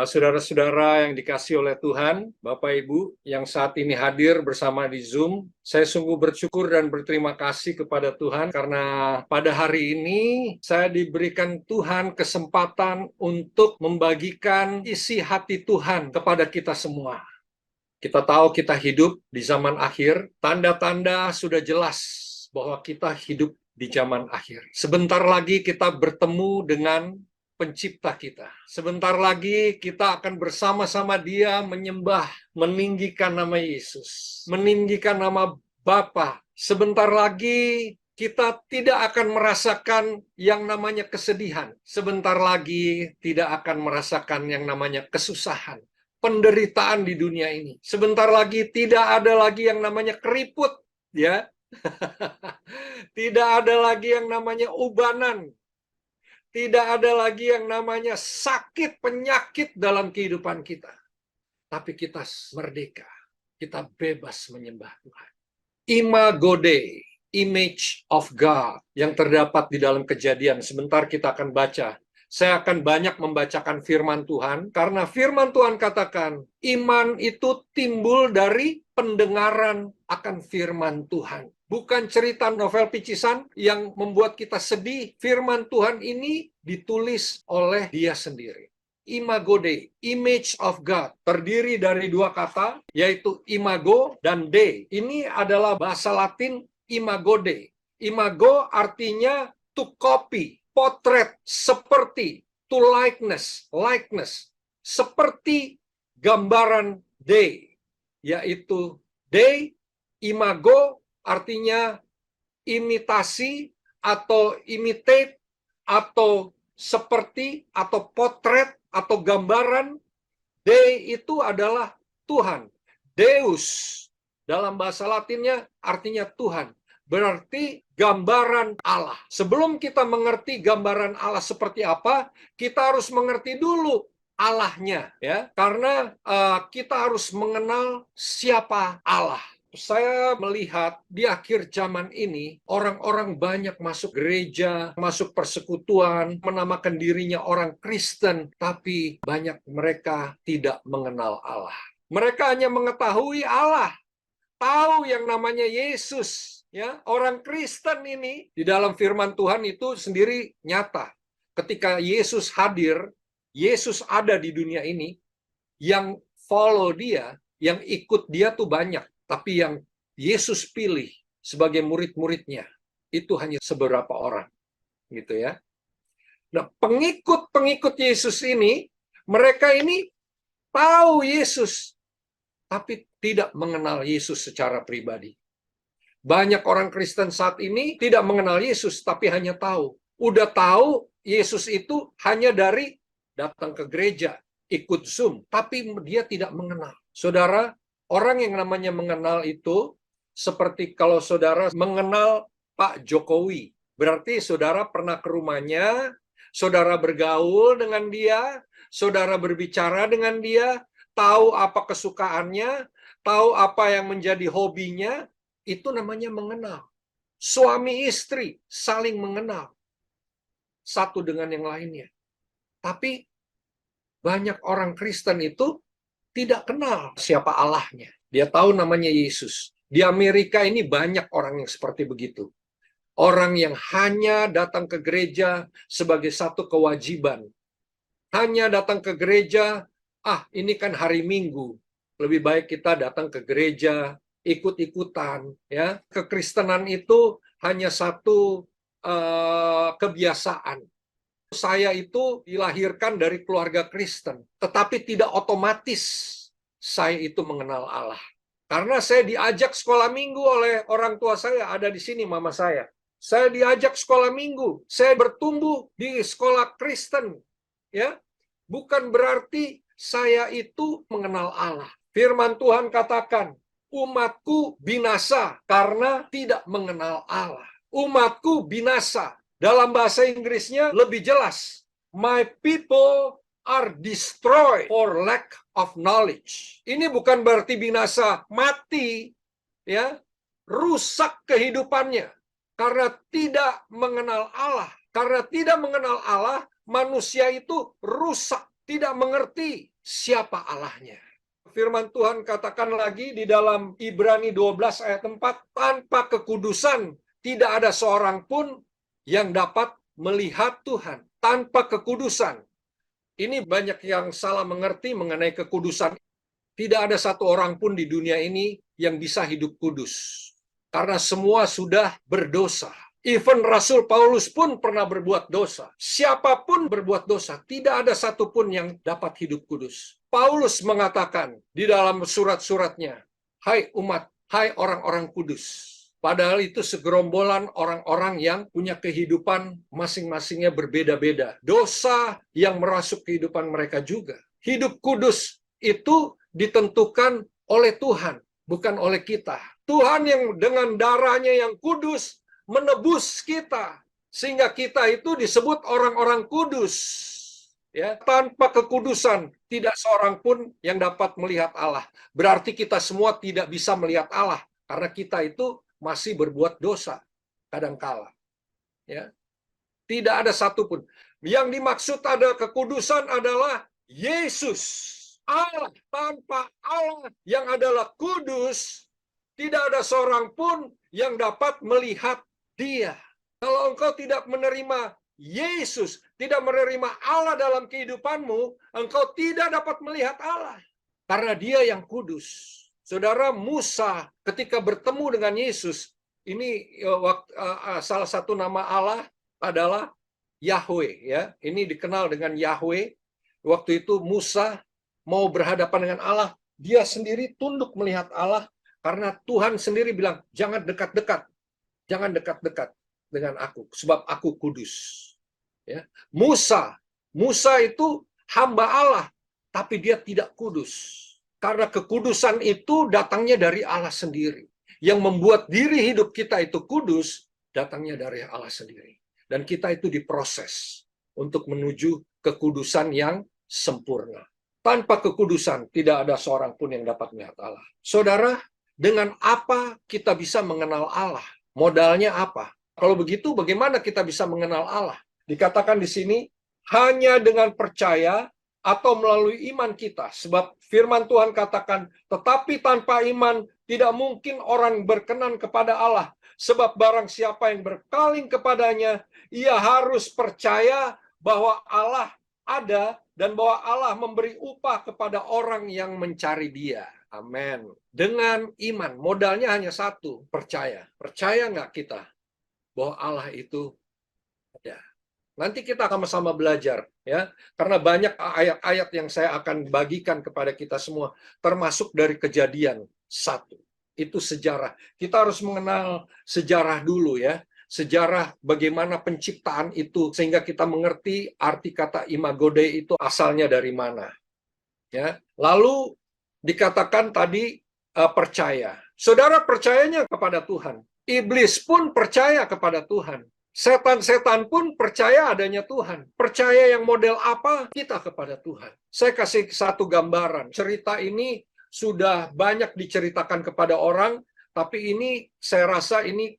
Saudara-saudara yang dikasihi oleh Tuhan, Bapak Ibu yang saat ini hadir bersama di Zoom, saya sungguh bersyukur dan berterima kasih kepada Tuhan karena pada hari ini saya diberikan Tuhan kesempatan untuk membagikan isi hati Tuhan kepada kita semua. Kita tahu kita hidup di zaman akhir, tanda-tanda sudah jelas bahwa kita hidup di zaman akhir. Sebentar lagi kita bertemu dengan Pencipta kita. Sebentar lagi kita akan bersama-sama Dia menyembah, meninggikan nama Yesus, meninggikan nama Bapa. Sebentar lagi kita tidak akan merasakan yang namanya kesedihan. Sebentar lagi tidak akan merasakan yang namanya kesusahan, penderitaan di dunia ini. Sebentar lagi tidak ada lagi yang namanya keriput, ya. Tidak ada lagi yang namanya ubanan. Tidak ada lagi yang namanya sakit, penyakit dalam kehidupan kita. Tapi kita merdeka. Kita bebas menyembah Tuhan. Imago Dei, image of God, yang terdapat di dalam Kejadian. Sebentar kita akan baca. Saya akan banyak membacakan firman Tuhan, karena firman Tuhan katakan, iman itu timbul dari pendengaran akan firman Tuhan. Bukan cerita novel picisan yang membuat kita sedih. Firman Tuhan ini ditulis oleh Dia sendiri. Imago Dei, image of God, terdiri dari dua kata, yaitu imago dan Dei. Ini adalah bahasa Latin imago Dei. Imago artinya to copy, potret, seperti, to likeness, seperti gambaran Dei, yaitu Dei, imago, artinya imitasi atau imitate atau seperti atau potret atau gambaran. Dei itu adalah Tuhan. Deus dalam bahasa Latinnya artinya Tuhan. Berarti gambaran Allah. Sebelum kita mengerti gambaran Allah seperti apa, kita harus mengerti dulu Allahnya, ya. Karena kita harus mengenal siapa Allah. Saya melihat di akhir zaman ini, orang-orang banyak masuk gereja, masuk persekutuan, menamakan dirinya orang Kristen, tapi banyak mereka tidak mengenal Allah. Mereka hanya mengetahui Allah, tahu yang namanya Yesus. Ya, orang Kristen ini di dalam firman Tuhan itu sendiri nyata. Ketika Yesus hadir, Yesus ada di dunia ini, yang follow Dia, yang ikut Dia tuh banyak. Tapi yang Yesus pilih sebagai murid-muridnya itu hanya seberapa orang, gitu ya. Nah, pengikut-pengikut Yesus ini, mereka ini tahu Yesus, tapi tidak mengenal Yesus secara pribadi. Banyak orang Kristen saat ini tidak mengenal Yesus, tapi hanya tahu. Udah tahu Yesus itu hanya dari datang ke gereja, ikut Zoom, tapi dia tidak mengenal. Saudara, orang yang namanya mengenal itu seperti kalau saudara mengenal Pak Jokowi. Berarti saudara pernah ke rumahnya, saudara bergaul dengan dia, saudara berbicara dengan dia, tahu apa kesukaannya, tahu apa yang menjadi hobinya, itu namanya mengenal. Suami istri saling mengenal satu dengan yang lainnya. Tapi banyak orang Kristen itu tidak kenal siapa Allahnya. Dia tahu namanya Yesus. Di Amerika ini banyak orang yang seperti begitu. Orang yang hanya datang ke gereja sebagai satu kewajiban. Hanya datang ke gereja, ini kan hari Minggu. Lebih baik kita datang ke gereja, ikut-ikutan. Ya, kekristenan itu hanya satu kebiasaan. Saya itu dilahirkan dari keluarga Kristen, tetapi tidak otomatis saya itu mengenal Allah. Karena saya diajak sekolah minggu oleh orang tua saya, ada di sini mama saya. Saya diajak sekolah minggu, saya bertumbuh di sekolah Kristen. Ya, bukan berarti saya itu mengenal Allah. Firman Tuhan katakan, umatku binasa karena tidak mengenal Allah. Umatku binasa. Dalam bahasa Inggrisnya lebih jelas. My people are destroyed for lack of knowledge. Ini bukan berarti binasa mati, ya, rusak kehidupannya karena tidak mengenal Allah. Karena tidak mengenal Allah, manusia itu rusak tidak mengerti siapa Allahnya. Firman Tuhan katakan lagi di dalam Ibrani 12 ayat 4, tanpa kekudusan tidak ada seorang pun yang dapat melihat Tuhan. Tanpa kekudusan. Ini banyak yang salah mengerti mengenai kekudusan. Tidak ada satu orang pun di dunia ini yang bisa hidup kudus. Karena semua sudah berdosa. Even Rasul Paulus pun pernah berbuat dosa. Siapapun berbuat dosa, tidak ada satupun yang dapat hidup kudus. Paulus mengatakan di dalam surat-suratnya, hai umat, hai orang-orang kudus. Padahal itu segerombolan orang-orang yang punya kehidupan masing-masingnya berbeda-beda. Dosa yang merasuk kehidupan mereka juga. Hidup kudus itu ditentukan oleh Tuhan, bukan oleh kita. Tuhan yang dengan darahnya yang kudus menebus kita, sehingga kita itu disebut orang-orang kudus. Ya, tanpa kekudusan tidak seorang pun yang dapat melihat Allah. Berarti kita semua tidak bisa melihat Allah karena kita itu masih berbuat dosa kadangkala. Ya. Tidak ada satupun. Yang dimaksud ada kekudusan adalah Yesus. Allah, tanpa Allah yang adalah kudus, tidak ada seorang pun yang dapat melihat Dia. Kalau engkau tidak menerima Yesus, tidak menerima Allah dalam kehidupanmu, engkau tidak dapat melihat Allah. Karena Dia yang kudus. Saudara, Musa ketika bertemu dengan Yesus, ini salah satu nama Allah adalah Yahweh. Ya, ini dikenal dengan Yahweh. Waktu itu Musa mau berhadapan dengan Allah, dia sendiri tunduk melihat Allah karena Tuhan sendiri bilang, jangan dekat-dekat. Jangan dekat-dekat dengan aku, sebab aku kudus. Ya. Musa itu hamba Allah, tapi dia tidak kudus. Karena kekudusan itu datangnya dari Allah sendiri. Yang membuat diri hidup kita itu kudus, datangnya dari Allah sendiri. Dan kita itu diproses untuk menuju kekudusan yang sempurna. Tanpa kekudusan, tidak ada seorang pun yang dapat melihat Allah. Saudara, dengan apa kita bisa mengenal Allah? Modalnya apa? Kalau begitu, bagaimana kita bisa mengenal Allah? Dikatakan di sini, hanya dengan percaya atau melalui iman kita. Sebab firman Tuhan katakan, tetapi tanpa iman tidak mungkin orang berkenan kepada Allah. Sebab barang siapa yang berpaling kepadanya, ia harus percaya bahwa Allah ada dan bahwa Allah memberi upah kepada orang yang mencari Dia. Amin. Dengan iman, modalnya hanya satu, percaya. Percaya nggak kita bahwa Allah itu ada? Nanti kita sama-sama belajar, ya, karena banyak ayat-ayat yang saya akan bagikan kepada kita semua, termasuk dari Kejadian 1. Itu sejarah. Kita harus mengenal sejarah dulu, ya. Sejarah bagaimana penciptaan itu, sehingga kita mengerti arti kata Imago Dei itu asalnya dari mana. Ya. Lalu dikatakan tadi percaya. Saudara percayanya kepada Tuhan. Iblis pun percaya kepada Tuhan. Setan-setan pun percaya adanya Tuhan. Percaya yang model apa? Kita kepada Tuhan. Saya kasih satu gambaran. Cerita ini sudah banyak diceritakan kepada orang, tapi ini saya rasa ini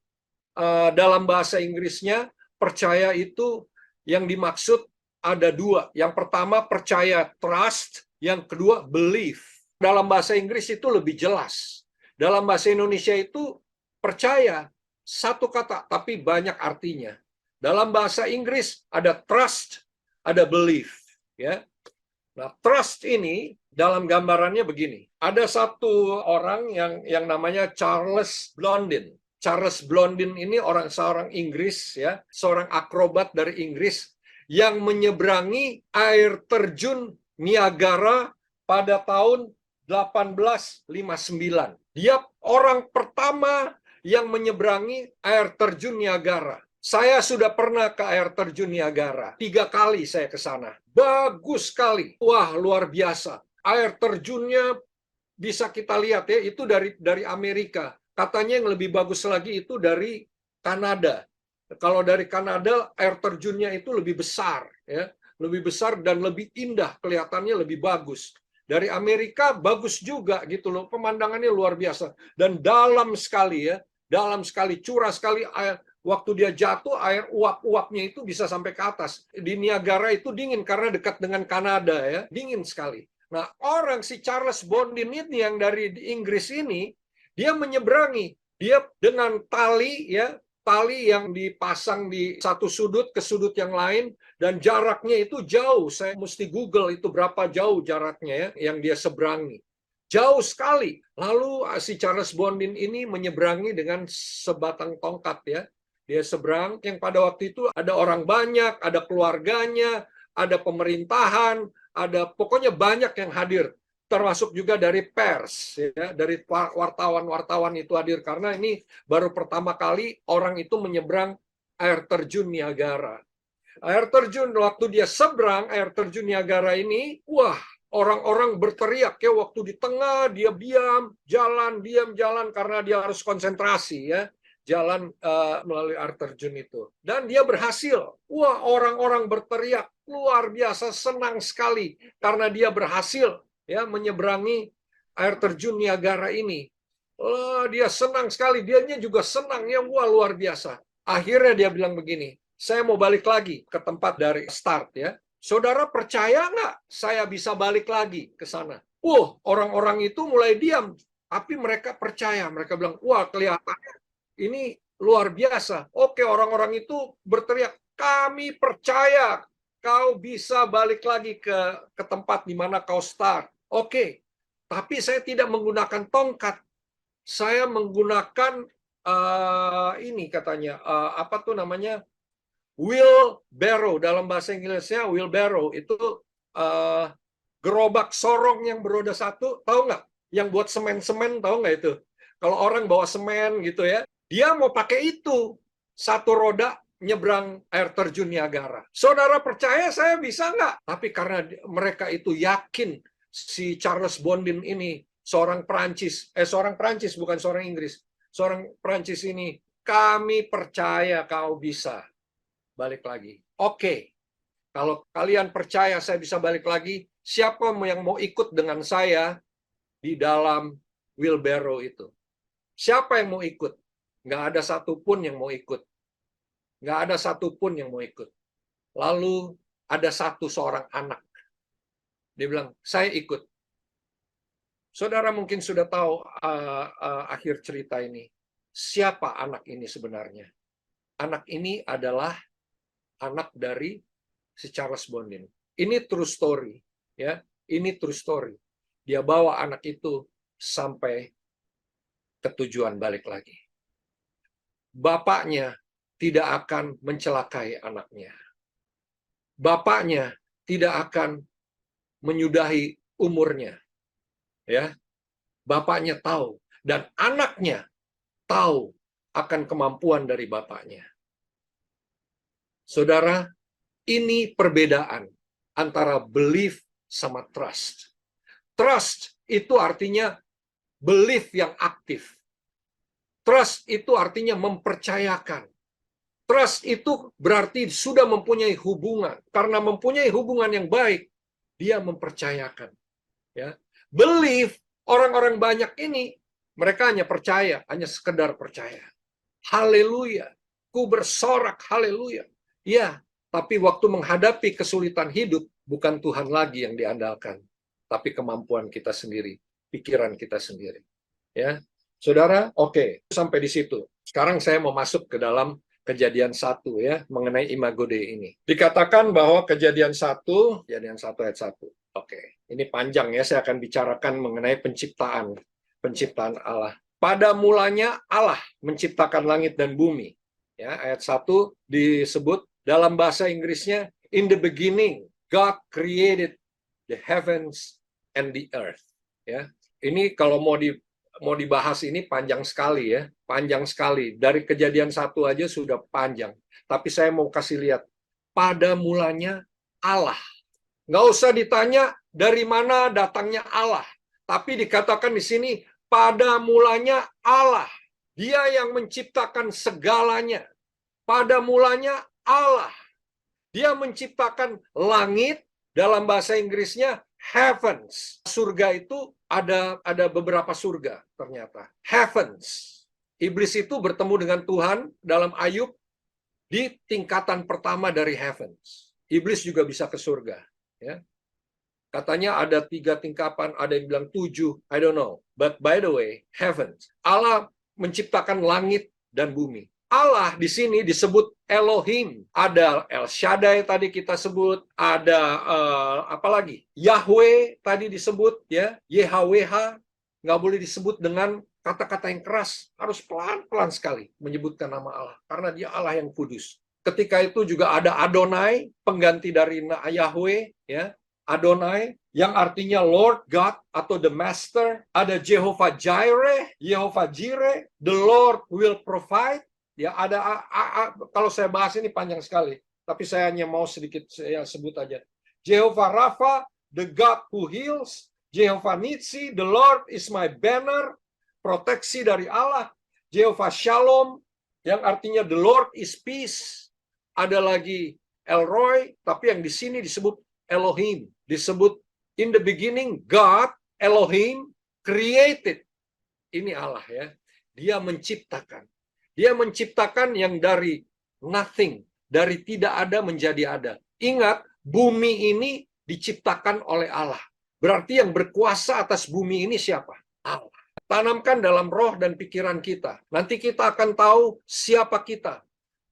dalam bahasa Inggrisnya, percaya itu yang dimaksud ada dua. Yang pertama percaya trust, yang kedua belief. Dalam bahasa Inggris itu lebih jelas. Dalam bahasa Indonesia itu percaya, satu kata, tapi banyak artinya. Dalam bahasa Inggris ada trust, ada belief. Ya. Nah, trust ini dalam gambarannya begini. Ada satu orang yang namanya Charles Blondin. Charles Blondin ini seorang Inggris, ya, seorang akrobat dari Inggris yang menyeberangi air terjun Niagara pada tahun 1859. Dia orang pertama yang menyeberangi air terjun Niagara. Saya sudah pernah ke air terjun Niagara. 3 kali saya ke sana. Bagus sekali. Wah, luar biasa. Air terjunnya bisa kita lihat, ya, itu dari Amerika. Katanya yang lebih bagus lagi itu dari Kanada. Kalau dari Kanada, air terjunnya itu lebih besar, ya, lebih besar dan lebih indah, kelihatannya lebih bagus. Dari Amerika bagus juga gitu loh, pemandangannya luar biasa dan dalam sekali, ya, dalam sekali, curah sekali, waktu dia jatuh, air uap-uapnya itu bisa sampai ke atas. Di Niagara itu dingin karena dekat dengan Kanada ya, dingin sekali. Nah, orang si Charles Bondin ini yang dari Inggris ini, dia menyeberangi, dia dengan tali ya, tali yang dipasang di satu sudut ke sudut yang lain, dan jaraknya itu jauh. Saya mesti Google itu berapa jauh jaraknya ya, yang dia seberangi. Jauh sekali. Lalu si Charles Bondin ini menyeberangi dengan sebatang tongkat ya. Dia seberang, yang pada waktu itu ada orang banyak, ada keluarganya, ada pemerintahan, ada pokoknya banyak yang hadir, termasuk juga dari pers ya, dari wartawan-wartawan itu hadir karena ini baru pertama kali orang itu menyeberang air terjun Niagara. Air terjun, waktu dia seberang air terjun Niagara ini, wah, orang-orang berteriak ya, waktu di tengah dia diam jalan karena dia harus konsentrasi ya, jalan melalui air terjun itu. Dan dia berhasil. Wah, orang-orang berteriak luar biasa, senang sekali karena dia berhasil ya menyeberangi air terjun Niagara ini. Dia senang sekali, dianya juga senang ya, wah luar biasa. Akhirnya dia bilang begini, saya mau balik lagi ke tempat dari start ya. Saudara percaya nggak saya bisa balik lagi ke sana? Orang-orang itu mulai diam, tapi mereka percaya. Mereka bilang, wah kelihatannya ini luar biasa. Oke, orang-orang itu berteriak, kami percaya kau bisa balik lagi ke tempat di mana kau start. Oke, tapi saya tidak menggunakan tongkat. Saya menggunakan ini katanya, apa tuh namanya, wheelbarrow. Dalam bahasa Inggrisnya wheelbarrow itu gerobak sorong yang beroda satu, tahu nggak? Yang buat semen-semen, tahu nggak itu? Kalau orang bawa semen gitu ya, dia mau pakai itu, satu roda nyebrang air terjun Niagara. Saudara percaya saya bisa nggak? Tapi karena mereka itu yakin si Charles Bondin ini seorang Perancis bukan seorang Inggris, seorang Perancis ini, kami percaya kau bisa balik lagi. Oke, kalau kalian percaya saya bisa balik lagi, siapa yang mau ikut dengan saya di dalam wheelbarrow itu? Siapa yang mau ikut? Nggak ada satupun yang mau ikut. Nggak ada satupun yang mau ikut. Lalu ada seorang anak. Dia bilang, saya ikut. Saudara mungkin sudah tahu akhir cerita ini. Siapa anak ini sebenarnya? Anak ini adalah anak dari si Charles Bondin. Ini true story, ya. Ini true story. Dia bawa anak itu sampai ke tujuan balik lagi. Bapaknya tidak akan mencelakai anaknya. Bapaknya tidak akan menyudahi umurnya. Ya. Bapaknya tahu dan anaknya tahu akan kemampuan dari bapaknya. Saudara, ini perbedaan antara belief sama trust. Trust itu artinya belief yang aktif. Trust itu artinya mempercayakan. Trust itu berarti sudah mempunyai hubungan. Karena mempunyai hubungan yang baik, dia mempercayakan. Ya. Belief, orang-orang banyak ini, mereka hanya percaya, hanya sekedar percaya. Haleluya, ku bersorak haleluya. Ya, tapi waktu menghadapi kesulitan hidup, bukan Tuhan lagi yang diandalkan, tapi kemampuan kita sendiri, pikiran kita sendiri. Ya, saudara, oke, sampai di situ. Sekarang saya mau masuk ke dalam Kejadian 1 ya, mengenai Imago Dei ini. Dikatakan bahwa Kejadian 1 ayat 1. Oke, ini panjang ya, saya akan bicarakan mengenai penciptaan Allah. Pada mulanya Allah menciptakan langit dan bumi. Ya, ayat 1 disebut dalam bahasa Inggrisnya, in the beginning God created the heavens and the earth. Ya, ini kalau mau dibahas ini panjang sekali ya, panjang sekali. Dari Kejadian 1 aja sudah panjang. Tapi saya mau kasih lihat, pada mulanya Allah. Nggak usah ditanya dari mana datangnya Allah. Tapi dikatakan di sini, pada mulanya Allah. Dia yang menciptakan segalanya. Pada mulanya Allah. Dia menciptakan langit, dalam bahasa Inggrisnya heavens. Surga itu ada beberapa surga ternyata. Heavens. Iblis itu bertemu dengan Tuhan dalam Ayub di tingkatan pertama dari heavens. Iblis juga bisa ke surga. Ya. Katanya ada 3 tingkatan, ada yang bilang 7, I don't know. But by the way, heavens. Allah menciptakan langit dan bumi. Allah di sini disebut Elohim. Ada El Shaddai tadi kita sebut, ada apa lagi? Yahweh tadi disebut, ya, YHWH. Nggak boleh disebut dengan kata-kata yang keras, harus pelan-pelan sekali menyebutkan nama Allah, karena dia Allah yang kudus. Ketika itu juga ada Adonai, pengganti dari Yahweh, ya, Adonai, yang artinya Lord God atau the Master. Ada Jehovah Jireh, Jehovah Jireh, the Lord will provide. Ya, ada kalau saya bahas ini panjang sekali, tapi saya hanya mau sedikit saya sebut aja. Jehovah Rapha, the God who heals. Jehovah Nitsi, the Lord is my banner, proteksi dari Allah. Jehovah Shalom, yang artinya the Lord is peace. Ada lagi El Roy, tapi yang di sini disebut Elohim, disebut in the beginning God, Elohim created. Ini Allah, ya. Dia menciptakan. Dia menciptakan yang dari nothing, dari tidak ada menjadi ada. Ingat, bumi ini diciptakan oleh Allah. Berarti yang berkuasa atas bumi ini siapa? Allah. Tanamkan dalam roh dan pikiran kita. Nanti kita akan tahu siapa kita.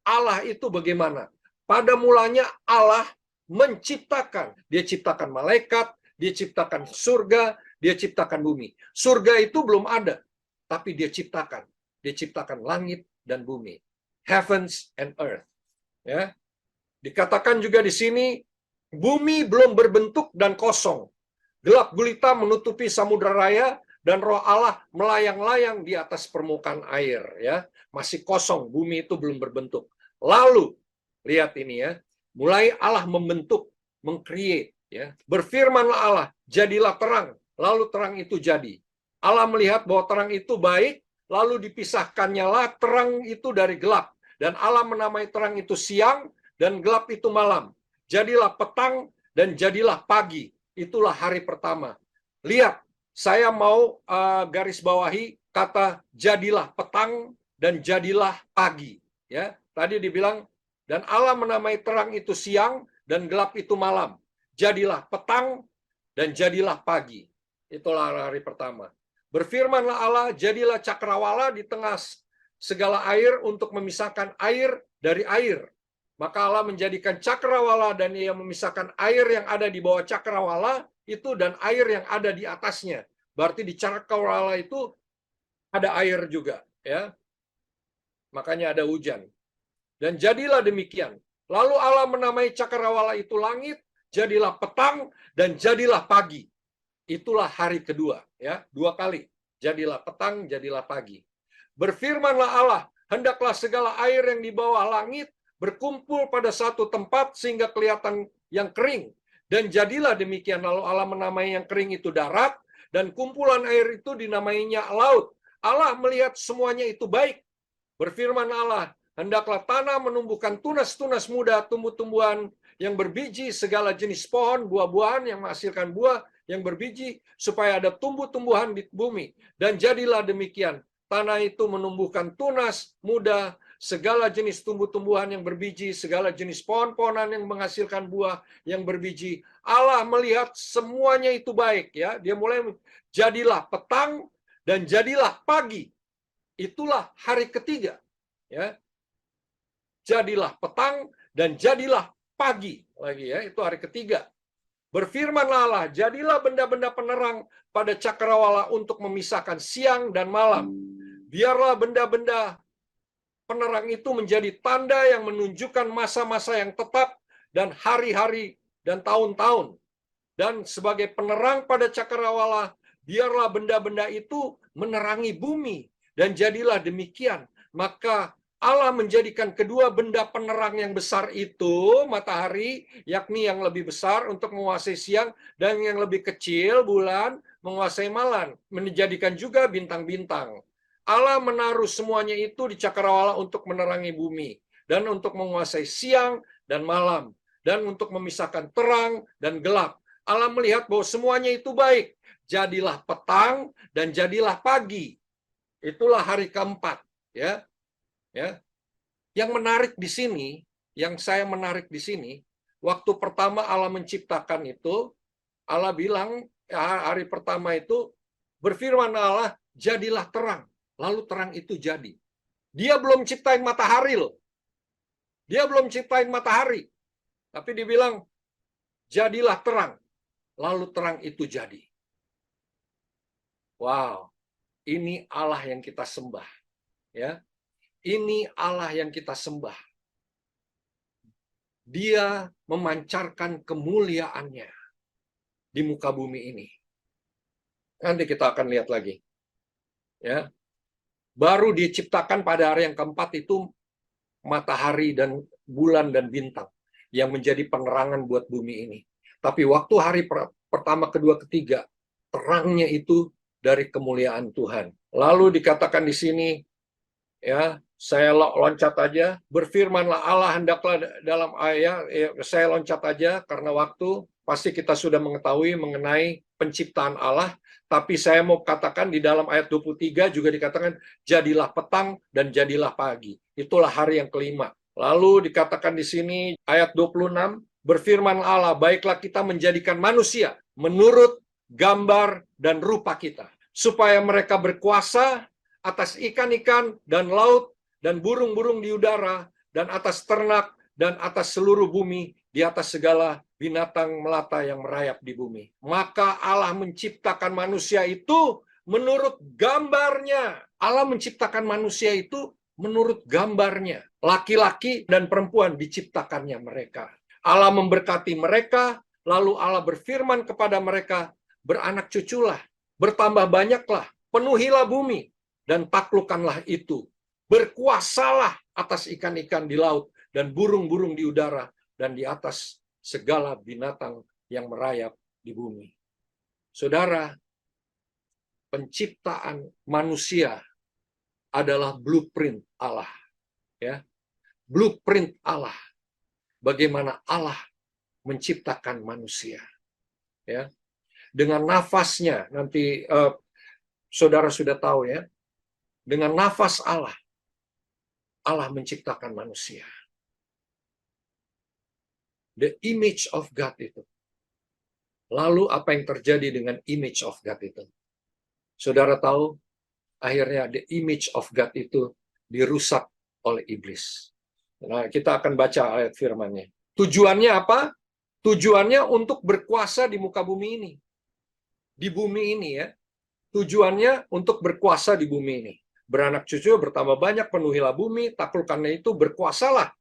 Allah itu bagaimana? Pada mulanya Allah menciptakan. Dia ciptakan malaikat, dia ciptakan surga, dia ciptakan bumi. Surga itu belum ada, tapi dia ciptakan. Dia ciptakan langit dan bumi. Heavens and earth. Ya. Dikatakan juga di sini, bumi belum berbentuk dan kosong. Gelap gulita menutupi samudra raya, dan roh Allah melayang-layang di atas permukaan air. Ya. Masih kosong, bumi itu belum berbentuk. Lalu, lihat ini ya, mulai Allah membentuk, meng-create. Ya. Berfirmanlah Allah, jadilah terang, lalu terang itu jadi. Allah melihat bahwa terang itu baik, lalu dipisahkannya lah terang itu dari gelap. Dan Allah menamai terang itu siang, dan gelap itu malam. Jadilah petang, dan jadilah pagi. Itulah hari pertama. Lihat, saya mau garis bawahi kata jadilah petang, dan jadilah pagi. Ya, tadi dibilang, dan Allah menamai terang itu siang, dan gelap itu malam. Jadilah petang, dan jadilah pagi. Itulah hari pertama. Berfirmanlah Allah, jadilah cakrawala di tengah segala air untuk memisahkan air dari air. Maka Allah menjadikan cakrawala dan ia memisahkan air yang ada di bawah cakrawala itu dan air yang ada di atasnya. Berarti di cakrawala itu ada air juga, ya. Makanya ada hujan. Dan jadilah demikian. Lalu Allah menamai cakrawala itu langit, jadilah petang dan jadilah pagi. Itulah hari kedua, ya, 2 kali. Jadilah petang, jadilah pagi. Berfirmanlah Allah, hendaklah segala air yang di bawah langit berkumpul pada satu tempat sehingga kelihatan yang kering. Dan jadilah demikian. Lalu Allah menamai yang kering itu darat, dan kumpulan air itu dinamainya laut. Allah melihat semuanya itu baik. Berfirman Allah, hendaklah tanah menumbuhkan tunas-tunas muda, tumbuh-tumbuhan yang berbiji, segala jenis pohon, buah-buahan yang menghasilkan buah yang berbiji, supaya ada tumbuh-tumbuhan di bumi. Dan jadilah demikian. Tanah itu menumbuhkan tunas muda, segala jenis tumbuh-tumbuhan yang berbiji, segala jenis pohon-pohonan yang menghasilkan buah yang berbiji. Allah melihat semuanya itu baik, ya. Dia mulai jadilah petang dan jadilah pagi. Itulah hari ketiga, ya. Jadilah petang dan jadilah pagi lagi, ya. Itu hari ketiga. Berfirmanlah Allah, jadilah benda-benda penerang pada cakrawala untuk memisahkan siang dan malam. Biarlah benda-benda penerang itu menjadi tanda yang menunjukkan masa-masa yang tetap dan hari-hari dan tahun-tahun. Dan sebagai penerang pada cakrawala, biarlah benda-benda itu menerangi bumi. Dan jadilah demikian. Maka Allah menjadikan kedua benda penerang yang besar itu, matahari, yakni yang lebih besar untuk menguasai siang, dan yang lebih kecil, bulan, menguasai malam. Menjadikan juga bintang-bintang. Allah menaruh semuanya itu di cakrawala untuk menerangi bumi, dan untuk menguasai siang dan malam, dan untuk memisahkan terang dan gelap. Allah melihat bahwa semuanya itu baik. Jadilah petang dan jadilah pagi. Itulah hari keempat. Ya, ya. Yang menarik di sini, yang saya menarik di sini, waktu pertama Allah menciptakan itu, Allah bilang hari pertama itu berfirman Allah, jadilah terang. Lalu terang itu jadi. Dia belum ciptain matahari loh. Dia belum ciptain matahari. Tapi dibilang, jadilah terang. Lalu terang itu jadi. Wow, ini Allah yang kita sembah. Ya, ini Allah yang kita sembah. Dia memancarkan kemuliaannya di muka bumi ini. Nanti kita akan lihat lagi. Ya, baru diciptakan pada hari yang keempat itu matahari dan bulan dan bintang yang menjadi penerangan buat bumi ini. Tapi waktu hari pertama, kedua, ketiga, terangnya itu dari kemuliaan Tuhan. Lalu dikatakan di sini, ya, saya loncat aja, berfirmanlah Allah, hendaklah dalam ayat, saya loncat aja karena waktu, pasti kita sudah mengetahui mengenai penciptaan Allah, tapi saya mau katakan di dalam ayat 23 juga dikatakan, jadilah petang dan jadilah pagi. Itulah hari yang kelima. Lalu dikatakan di sini, ayat 26, berfirman Allah, baiklah kita menjadikan manusia menurut gambar dan rupa kita, supaya mereka berkuasa atas ikan-ikan dan laut, dan burung-burung di udara, dan atas ternak, dan atas seluruh bumi, di atas segala binatang melata yang merayap di bumi. Maka Allah menciptakan manusia itu menurut gambarnya. Allah menciptakan manusia itu menurut gambarnya. Laki-laki dan perempuan diciptakannya mereka. Allah memberkati mereka, lalu Allah berfirman kepada mereka, beranak cuculah, bertambah banyaklah, penuhilah bumi, dan taklukkanlah itu. Berkuasalah atas ikan-ikan di laut dan burung-burung di udara dan di atas segala binatang yang merayap di bumi. Saudara, penciptaan manusia adalah blueprint Allah, ya. Blueprint Allah. Bagaimana Allah menciptakan manusia, ya. Dengan nafasnya, nanti saudara sudah tahu, ya. Dengan nafas Allah menciptakan manusia. The image of God itu. Lalu apa yang terjadi dengan image of God itu? Saudara tahu, akhirnya the image of God itu dirusak oleh iblis. Nah, kita akan baca ayat firman-Nya. Tujuannya apa? Tujuannya untuk berkuasa di muka bumi ini. Di bumi ini, ya. Tujuannya untuk berkuasa di bumi ini. Beranak cucu, bertambah banyak, penuhilah bumi, taklukkannya itu, berkuasalah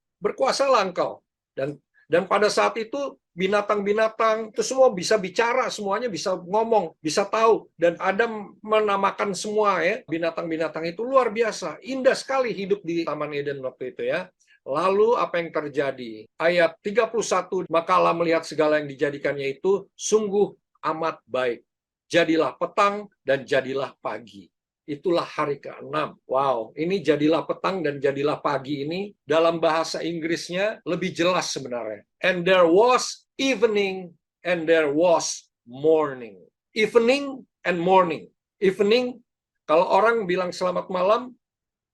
engkau. Dan pada saat itu binatang-binatang itu semua bisa bicara, semuanya bisa ngomong, bisa tahu, dan Adam menamakan semua, ya, binatang-binatang itu. Luar biasa, indah sekali hidup di Taman Eden waktu itu, ya. Lalu apa yang terjadi? Ayat 31, maka Allah melihat segala yang dijadikannya itu sungguh amat baik. Jadilah petang dan jadilah pagi. Itulah hari ke-6. Wow, ini jadilah petang dan jadilah pagi ini dalam bahasa Inggrisnya lebih jelas sebenarnya. And there was evening and there was morning. Evening and morning. Evening, kalau orang bilang selamat malam,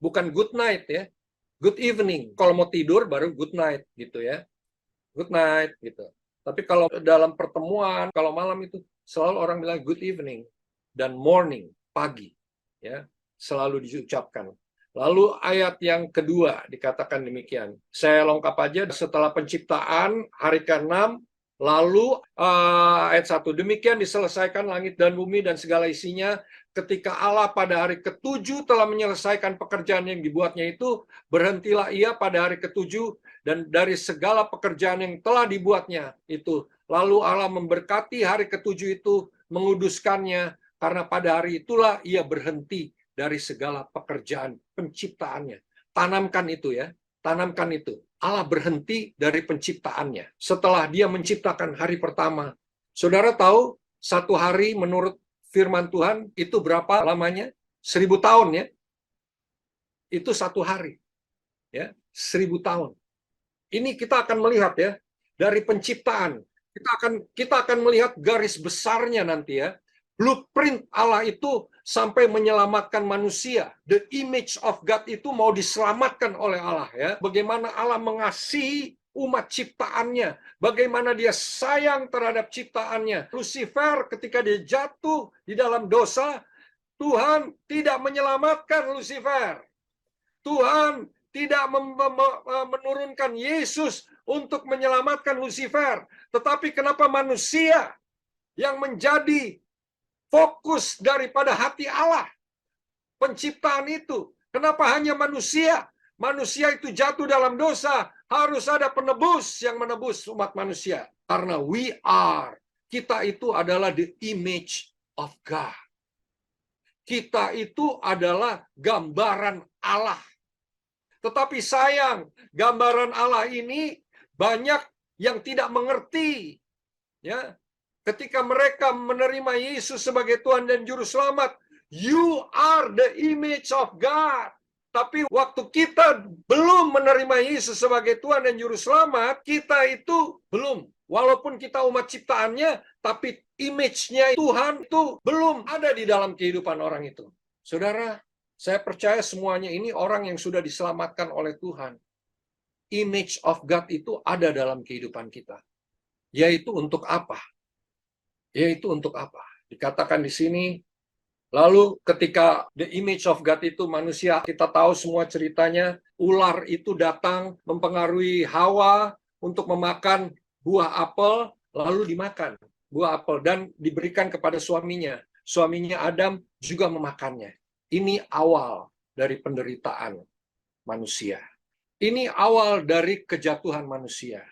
bukan good night, ya. Good evening. Kalau mau tidur baru good night gitu, ya. Good night gitu. Tapi kalau dalam pertemuan, kalau malam itu selalu orang bilang good evening dan morning, pagi, ya, selalu diucapkan. Lalu ayat yang kedua dikatakan demikian. Saya lengkap aja, setelah penciptaan hari ke-6, lalu ayat 1, demikian diselesaikan langit dan bumi dan segala isinya, ketika Allah pada hari ke-7 telah menyelesaikan pekerjaan yang dibuatnya itu, berhentilah ia pada hari ke-7 dan dari segala pekerjaan yang telah dibuatnya itu. Lalu Allah memberkati hari ke-7 itu, menguduskannya, karena pada hari itulah ia berhenti dari segala pekerjaan penciptaannya. Tanamkan itu, ya. Tanamkan itu. Allah berhenti dari penciptaannya. Setelah dia menciptakan hari pertama. Saudara tahu, satu hari menurut firman Tuhan itu berapa lamanya? 1000 tahun, ya. Itu satu hari. Ya, 1000 tahun. Ini kita akan melihat, ya, dari penciptaan. Kita akan melihat garis besarnya nanti, ya. Blueprint Allah itu sampai menyelamatkan manusia. The image of God itu mau diselamatkan oleh Allah, ya. Bagaimana Allah mengasihi umat ciptaannya, bagaimana dia sayang terhadap ciptaannya. Lucifer ketika dia jatuh di dalam dosa, Tuhan tidak menyelamatkan Lucifer. Tuhan tidak menurunkan Yesus untuk menyelamatkan Lucifer. Tetapi kenapa manusia yang menjadi fokus daripada hati Allah penciptaan itu? Kenapa hanya manusia? Manusia itu jatuh dalam dosa. Harus ada penebus yang menebus umat manusia. Karena kita itu adalah the image of God. Kita itu adalah gambaran Allah. Tetapi sayang, gambaran Allah ini banyak yang tidak mengerti. Ya, ketika mereka menerima Yesus sebagai Tuhan dan Juru Selamat, you are the image of God. Tapi waktu kita belum menerima Yesus sebagai Tuhan dan Juru Selamat, kita itu belum. Walaupun kita umat ciptaannya, tapi image-nya Tuhan itu belum ada di dalam kehidupan orang itu. Saudara, saya percaya semuanya ini orang yang sudah diselamatkan oleh Tuhan. Image of God itu ada dalam kehidupan kita. Yaitu untuk apa? Yaitu untuk apa? Dikatakan di sini, lalu ketika the image of God itu manusia, kita tahu semua ceritanya, ular itu datang mempengaruhi Hawa untuk memakan buah apel, lalu dimakan buah apel dan diberikan kepada suaminya. Suaminya Adam juga memakannya. Ini awal dari penderitaan manusia. Ini awal dari kejatuhan manusia.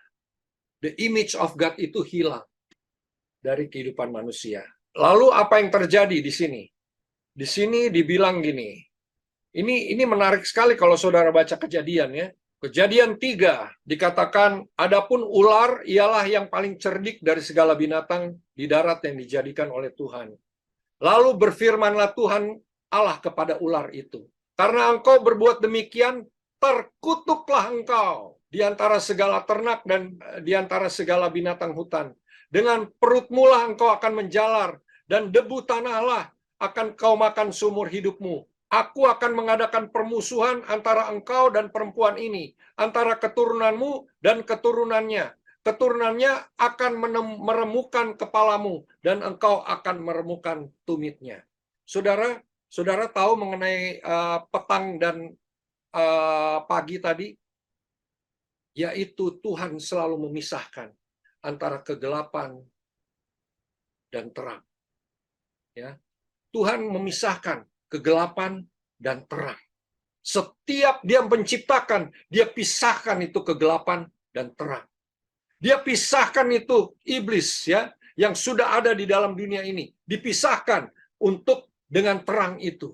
The image of God itu hilang dari kehidupan manusia. Lalu apa yang terjadi di sini? Di sini dibilang gini. Ini menarik sekali kalau saudara baca Kejadian, ya. Kejadian 3 dikatakan, adapun ular ialah yang paling cerdik dari segala binatang di darat yang dijadikan oleh Tuhan. Lalu berfirmanlah Tuhan Allah kepada ular itu, karena engkau berbuat demikian, terkutuklah engkau di antara segala ternak dan di antara segala binatang hutan. Dengan perutmu lah engkau akan menjalar, dan debu tanahlah akan kau makan seumur hidupmu. Aku akan mengadakan permusuhan antara engkau dan perempuan ini, antara keturunanmu dan keturunannya. Keturunannya akan meremukkan kepalamu, dan engkau akan meremukkan tumitnya. Saudara tahu mengenai petang dan pagi tadi? Yaitu Tuhan selalu memisahkan antara kegelapan dan terang. Ya, Tuhan memisahkan kegelapan dan terang. Setiap dia menciptakan, dia pisahkan itu kegelapan dan terang. Dia pisahkan itu iblis, ya, yang sudah ada di dalam dunia ini, dipisahkan untuk dengan terang itu.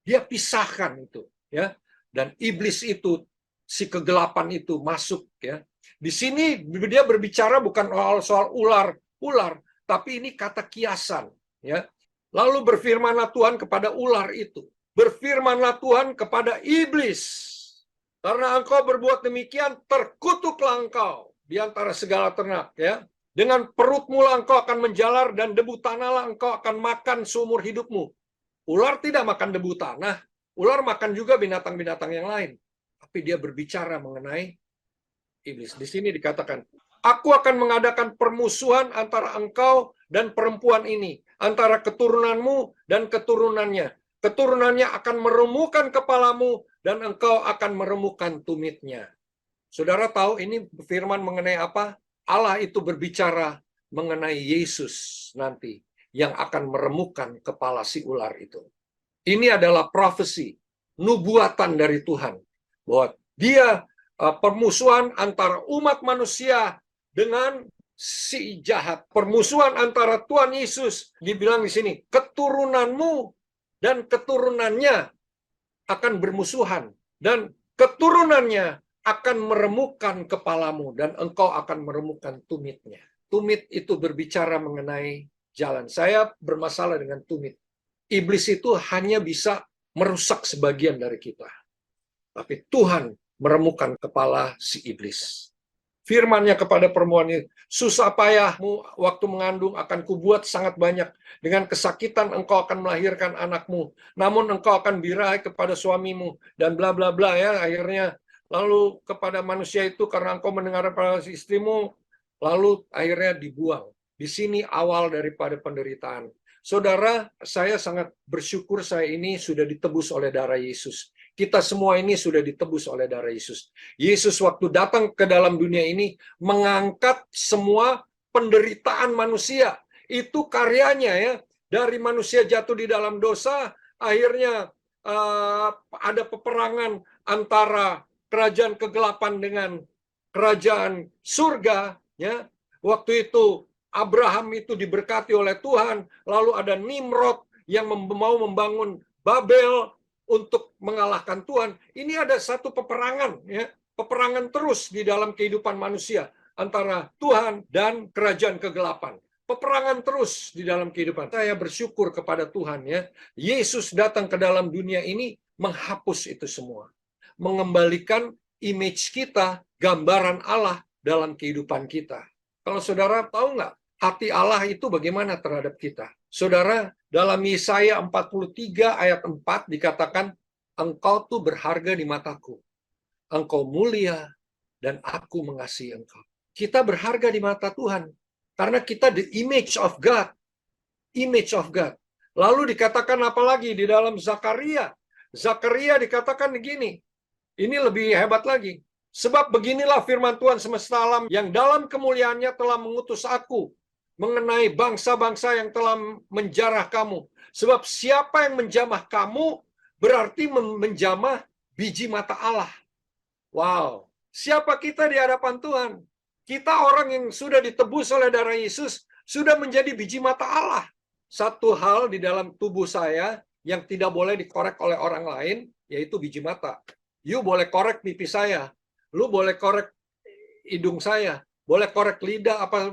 Dia pisahkan itu, ya. Dan iblis itu, si kegelapan itu masuk, ya. Di sini dia berbicara bukan soal ular, tapi ini kata kiasan, ya. Lalu berfirmanlah Tuhan kepada ular itu. Berfirmanlah Tuhan kepada iblis. Karena engkau berbuat demikian, terkutuklah engkau di antara segala ternak, ya. Dengan perutmu lah engkau akan menjalar, dan debu tanah lah engkau akan makan seumur hidupmu. Ular tidak makan debu tanah, ular makan juga binatang-binatang yang lain. Tapi dia berbicara mengenai iblis. Di sini dikatakan, aku akan mengadakan permusuhan antara engkau dan perempuan ini, antara keturunanmu dan keturunannya. Keturunannya akan meremukkan kepalamu, dan engkau akan meremukkan tumitnya. Saudara tahu ini firman mengenai apa? Allah itu berbicara mengenai Yesus nanti yang akan meremukkan kepala si ular itu. Ini adalah profesi, nubuatan dari Tuhan, bahwa dia permusuhan antara umat manusia dengan si jahat. Permusuhan antara Tuhan Yesus, dibilang di sini, keturunanmu dan keturunannya akan bermusuhan, dan keturunannya akan meremukkan kepalamu, dan engkau akan meremukkan tumitnya. Tumit itu berbicara mengenai jalan. Saya bermasalah dengan tumit. Iblis itu hanya bisa merusak sebagian dari kita. Tapi Tuhan meremukkan kepala si iblis. firman-Nya kepada perempuan ini, susah payahmu waktu mengandung akan kubuat sangat banyak. Dengan kesakitan engkau akan melahirkan anakmu. Namun engkau akan birahi kepada suamimu. Dan bla bla bla ya. Akhirnya lalu kepada manusia itu karena engkau mendengar pada istrimu. Lalu akhirnya dibuang. Di sini awal daripada penderitaan. Saudara, saya sangat bersyukur saya ini sudah ditebus oleh darah Yesus. Kita semua ini sudah ditebus oleh darah Yesus. Yesus waktu datang ke dalam dunia ini mengangkat semua penderitaan manusia. Itu karyanya ya. Dari manusia jatuh di dalam dosa, akhirnya ada peperangan antara kerajaan kegelapan dengan kerajaan surga. Ya, waktu itu Abraham itu diberkati oleh Tuhan, lalu ada Nimrod yang mau membangun Babel untuk mengalahkan Tuhan. Ini ada satu peperangan, ya, peperangan terus di dalam kehidupan manusia antara Tuhan dan kerajaan kegelapan. Peperangan terus di dalam kehidupan. Saya bersyukur kepada Tuhan, ya. Yesus datang ke dalam dunia ini menghapus itu semua, mengembalikan image kita, gambaran Allah dalam kehidupan kita. Kalau saudara tahu nggak, hati Allah itu bagaimana terhadap kita? Saudara, dalam Yesaya 43 ayat 4 dikatakan, engkau tuh berharga di mataku. Engkau mulia dan aku mengasihi engkau. Kita berharga di mata Tuhan. Karena kita the image of God. Image of God. Lalu dikatakan apa lagi di dalam Zakaria? Zakaria dikatakan begini. Ini lebih hebat lagi. Sebab beginilah firman Tuhan semesta alam yang dalam kemuliaannya telah mengutus aku mengenai bangsa-bangsa yang telah menjarah kamu. Sebab siapa yang menjamah kamu berarti menjamah biji mata Allah. Wow. Siapa kita di hadapan Tuhan? Kita orang yang sudah ditebus oleh darah Yesus, sudah menjadi biji mata Allah. Satu hal di dalam tubuh saya yang tidak boleh dikorek oleh orang lain, yaitu biji mata. You boleh korek pipi saya. Lu boleh korek hidung saya, boleh korek lidah, apa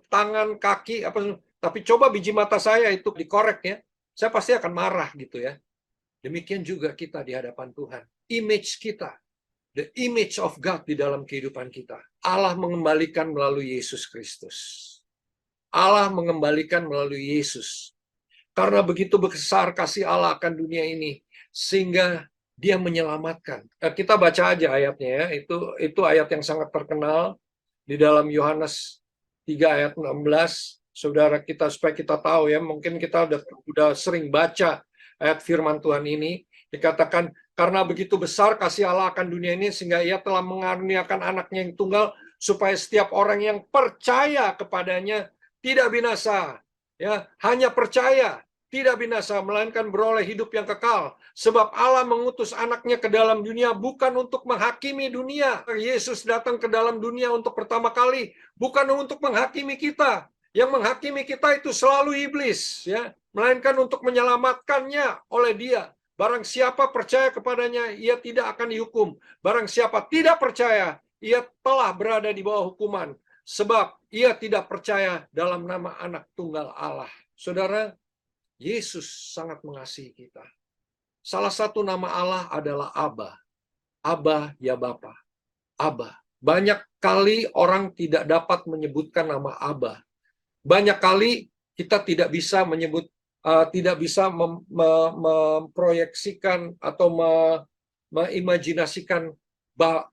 tangan, kaki, apa. Tapi coba biji mata saya itu dikorek ya, saya pasti akan marah gitu ya. Demikian juga kita di hadapan Tuhan. Image kita, the image of God di dalam kehidupan kita. Allah mengembalikan melalui Yesus Kristus. Allah mengembalikan melalui Yesus. Karena begitu besar kasih Allah akan dunia ini, sehingga Dia menyelamatkan. Kita baca aja ayatnya ya. Itu ayat yang sangat terkenal di dalam Yohanes 3 ayat 16. Saudara kita supaya kita tahu ya, mungkin kita udah sering baca ayat firman Tuhan ini. Dikatakan karena begitu besar kasih Allah akan dunia ini sehingga Ia telah mengaruniakan anaknya yang tunggal supaya setiap orang yang percaya kepadanya tidak binasa, ya, hanya percaya, tidak binasa, melainkan beroleh hidup yang kekal. Sebab Allah mengutus anaknya ke dalam dunia bukan untuk menghakimi dunia. Yesus datang ke dalam dunia untuk pertama kali, bukan untuk menghakimi kita. Yang menghakimi kita itu selalu iblis, ya, melainkan untuk menyelamatkannya oleh Dia. Barang siapa percaya kepadanya, ia tidak akan dihukum. Barang siapa tidak percaya, ia telah berada di bawah hukuman. Sebab ia tidak percaya dalam nama anak tunggal Allah. Saudara, Yesus sangat mengasihi kita. Salah satu nama Allah adalah Aba. Aba ya Bapa. Aba. Banyak kali orang tidak dapat menyebutkan nama Aba. Banyak kali kita tidak bisa menyebut, tidak bisa memproyeksikan atau mengimajinasikan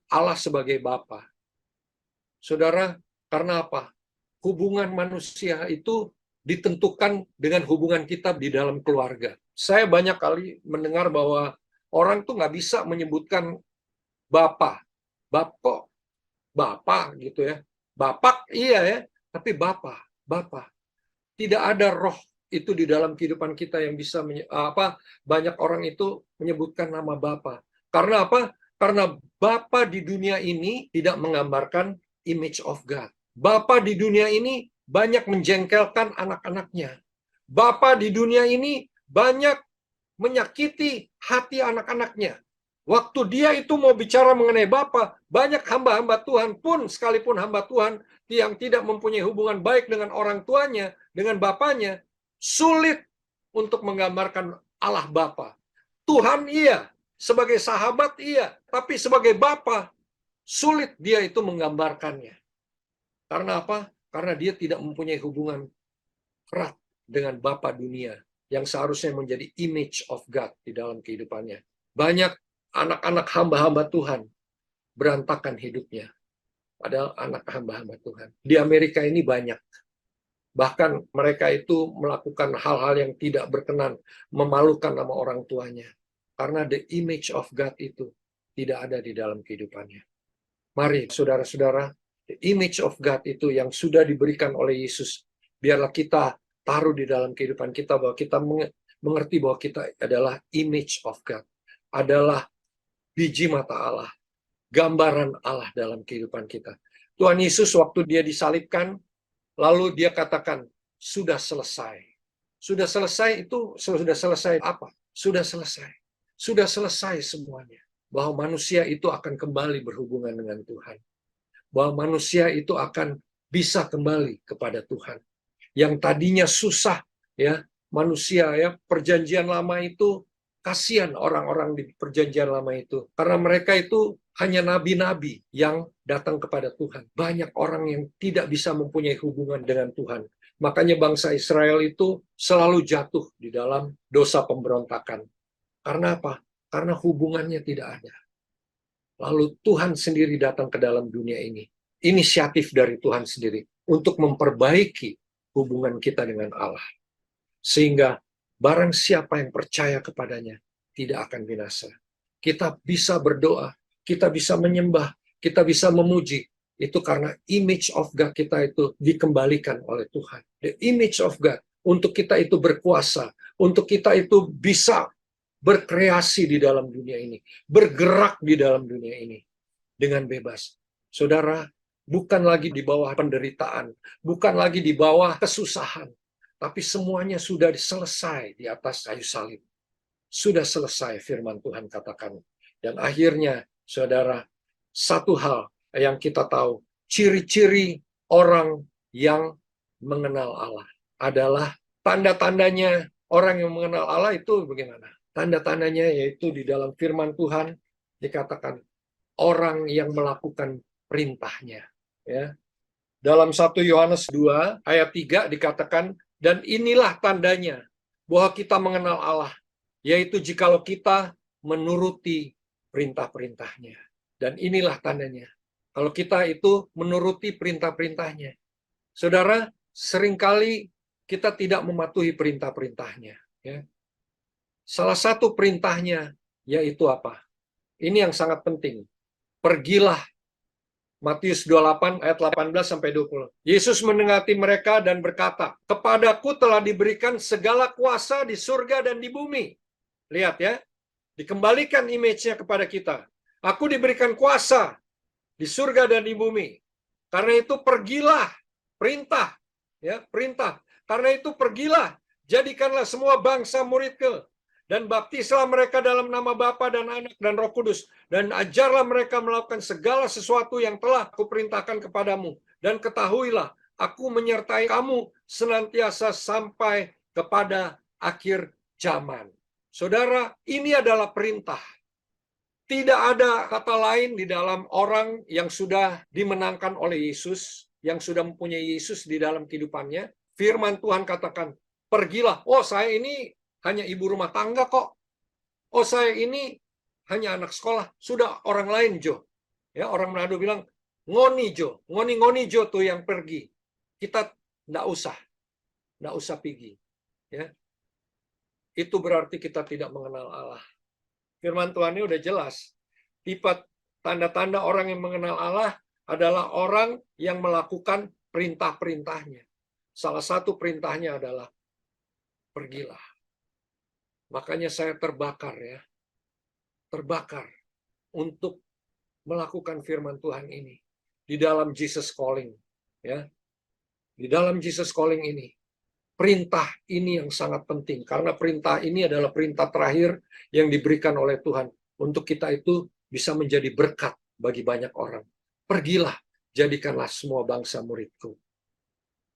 Allah sebagai Bapa. Saudara, karena apa? Hubungan manusia itu ditentukan dengan hubungan kita di dalam keluarga. Saya banyak kali mendengar bahwa orang tuh nggak bisa menyebutkan Bapak. Bapak, Bapak gitu ya. Bapak iya ya, tapi Bapak. Tidak ada roh itu di dalam kehidupan kita yang bisa banyak orang itu menyebutkan nama Bapa. Karena apa? Karena Bapa di dunia ini tidak menggambarkan image of God. Bapa di dunia ini banyak menjengkelkan anak-anaknya. Bapa di dunia ini banyak menyakiti hati anak-anaknya. Waktu dia itu mau bicara mengenai Bapa, banyak hamba-hamba Tuhan pun, sekalipun hamba Tuhan yang tidak mempunyai hubungan baik dengan orang tuanya, dengan bapaknya, sulit untuk menggambarkan Allah Bapa. Tuhan iya, sebagai sahabat iya, tapi sebagai Bapa, sulit dia itu menggambarkannya. Karena apa? Karena dia tidak mempunyai hubungan erat dengan Bapa dunia yang seharusnya menjadi image of God di dalam kehidupannya. Banyak anak-anak hamba-hamba Tuhan berantakan hidupnya. Padahal anak hamba-hamba Tuhan. Di Amerika ini banyak. Bahkan mereka itu melakukan hal-hal yang tidak berkenan, memalukan nama orang tuanya. Karena the image of God itu tidak ada di dalam kehidupannya. Mari saudara-saudara, the image of God itu yang sudah diberikan oleh Yesus, biarlah kita taruh di dalam kehidupan kita, bahwa kita mengerti bahwa kita adalah image of God, adalah biji mata Allah, gambaran Allah dalam kehidupan kita. Tuhan Yesus waktu dia disalibkan, lalu dia katakan, sudah selesai. Sudah selesai itu, sudah selesai apa? Sudah selesai. Sudah selesai semuanya. Bahwa manusia itu akan kembali berhubungan dengan Tuhan. Bahwa manusia itu akan bisa kembali kepada Tuhan. Yang tadinya susah, ya, manusia, ya, perjanjian lama itu, kasihan orang-orang di perjanjian lama itu. Karena mereka itu hanya nabi-nabi yang datang kepada Tuhan. Banyak orang yang tidak bisa mempunyai hubungan dengan Tuhan. Makanya bangsa Israel itu selalu jatuh di dalam dosa pemberontakan. Karena apa? Karena hubungannya tidak ada. Lalu Tuhan sendiri datang ke dalam dunia ini. Inisiatif dari Tuhan sendiri untuk memperbaiki hubungan kita dengan Allah. Sehingga barang siapa yang percaya kepadanya tidak akan binasa. Kita bisa berdoa, kita bisa menyembah, kita bisa memuji. Itu karena image of God kita itu dikembalikan oleh Tuhan. The image of God. Untuk kita itu berkuasa. Untuk kita itu bisa berkreasi di dalam dunia ini. Bergerak di dalam dunia ini. Dengan bebas. Saudara, bukan lagi di bawah penderitaan. Bukan lagi di bawah kesusahan. Tapi semuanya sudah selesai di atas kayu salib. Sudah selesai, firman Tuhan katakan. Dan akhirnya, saudara, satu hal yang kita tahu, ciri-ciri orang yang mengenal Allah adalah tanda-tandanya orang yang mengenal Allah itu bagaimana? Tanda-tandanya yaitu di dalam firman Tuhan dikatakan orang yang melakukan perintahnya. Ya. Dalam 1 Yohanes 2 ayat 3 dikatakan, dan inilah tandanya bahwa kita mengenal Allah, yaitu jikalau kita menuruti perintah-perintahnya. Dan inilah tandanya. Kalau kita itu menuruti perintah-perintahnya. Saudara, seringkali kita tidak mematuhi perintah-perintahnya. Ya. Salah satu perintahnya yaitu apa? Ini yang sangat penting. Pergilah. Matius 28 ayat 18-20. Yesus mendekati mereka dan berkata, kepadaku telah diberikan segala kuasa di surga dan di bumi. Lihat ya, dikembalikan image-nya kepada kita. Aku diberikan kuasa di surga dan di bumi. Karena itu pergilah, perintah, ya, perintah. Karena itu pergilah, jadikanlah semua bangsa muridku dan baptislah mereka dalam nama Bapa dan Anak dan Roh Kudus, dan ajarlah mereka melakukan segala sesuatu yang telah kuperintahkan kepadamu, dan ketahuilah aku menyertai kamu senantiasa sampai kepada akhir zaman. Saudara, ini adalah perintah. Tidak ada kata lain di dalam orang yang sudah dimenangkan oleh Yesus, yang sudah mempunyai Yesus di dalam kehidupannya. Firman Tuhan katakan, pergilah. Oh, saya ini hanya ibu rumah tangga kok. Oh, saya ini hanya anak sekolah. Sudah orang lain, Jo. Ya, orang Manado bilang, ngoni, Jo. Ngoni-ngoni, Jo tuh yang pergi. Kita enggak usah pergi. Ya. Itu berarti kita tidak mengenal Allah. Firman Tuhan ini udah jelas. Tipe tanda-tanda orang yang mengenal Allah adalah orang yang melakukan perintah-perintahnya. Salah satu perintahnya adalah pergilah. Makanya saya terbakar ya. Terbakar untuk melakukan firman Tuhan ini di dalam Jesus Calling ya. Di dalam Jesus Calling ini. Perintah ini yang sangat penting karena perintah ini adalah perintah terakhir yang diberikan oleh Tuhan untuk kita itu bisa menjadi berkat bagi banyak orang. Pergilah, jadikanlah semua bangsa muridku.